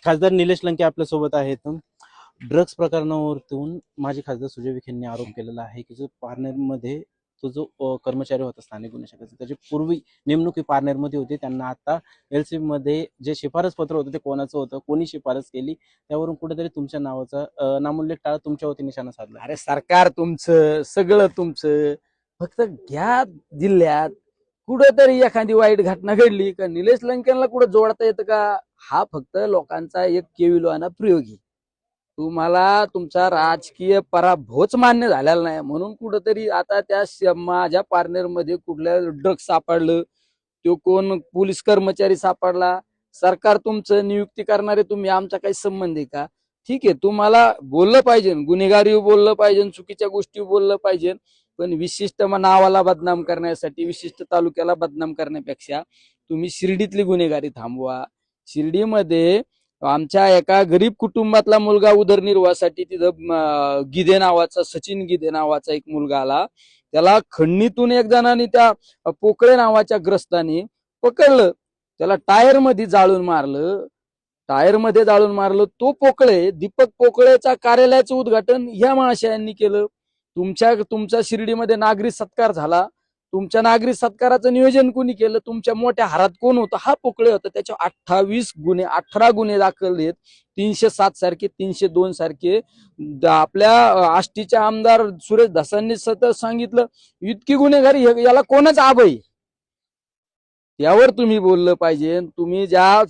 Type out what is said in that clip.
खासदार निलेश लंके आपल्या सोबत आहेत. ड्रग्स प्रकरणावरून माजी खासदार सुजय विखेंनी आरोप केलेला आहे की जो पारनेरमध्ये तो जो कर्मचारी होता स्थानिक गुन्हे शाखेचा, त्याची पूर्वी नेमणूक पारनेरमध्ये होती. त्यांना आता एलसीबी मध्ये जे शिफारस पत्र होतं ते कोणाचं होतं, कोणी शिफारस केली, त्यावरून कुठेतरी तुमच्या नावाचा नामोल्लेख टाळत तुमच्यावरती निशाणा साधला. अरे सरकार तुमचं सगळं तुमचं, फक्त घ्या जिल्ह्यात कुठंतरी एखादी वाईट घटना घडली का निलेश लंकेला कुठं जोडता येतं का? हा फक्त लोकांचा एक केविलवाना प्रयोग आहे. तुम्हाला तुमचा राजकीय पराभवच मान्य झालेला नाही म्हणून कुठंतरी आता त्या माझ्या पार्टनरमध्ये कुठल्या ड्रग्ज सापडलं, तो कोण पोलीस कर्मचारी सापडला, सरकार तुमचं नियुक्ती करणारे तुम्ही, आमचा काही संबंध आहे का? ठीक आहे, तुम्हाला बोललं पाहिजे, गुन्हेगारी बोललं पाहिजे, चुकीच्या गोष्टी बोललं पाहिजे, पण विशिष्ट नावाला बदनाम करण्यासाठी, विशिष्ट तालुक्याला बदनाम करण्यापेक्षा तुम्ही शिर्डीतली गुन्हेगारी थांबवा. शिर्डीमध्ये आमच्या एका गरीब कुटुंबातला मुलगा उदरनिर्वाहासाठी तिथं गिदे नावाचा, सचिन गिदे नावाचा एक मुलगा आला, त्याला खंडणीतून एक जणांनी त्या पोकळे नावाच्या ग्रस्तानी पकडलं, त्याला टायर मध्ये जाळून मारलं. तो पोकळे, दीपक पोकळेचा कार्यालयाचं उद्घाटन ह्या महाशयांनी केलं. तुमच्या शिर्डीमध्ये नागरिक सत्कार झाला, तुमच्या नागरिक सत्काराचं नियोजन कोणी केलं? तुमच्या मोठ्या हारात कोण होतं? हा पोकळे होता. त्याच्या 18 गुन्हे दाखल आहेत. 307 सारखे, 302 सारखे. आपल्या आष्टीच्या आमदार सुरेश धसांनी सतत सांगितलं, इतकी गुन्हेगारी, याला कोणाच आभय? यावर तुम्ही बोललं पाहिजे. तुम्ही ज्या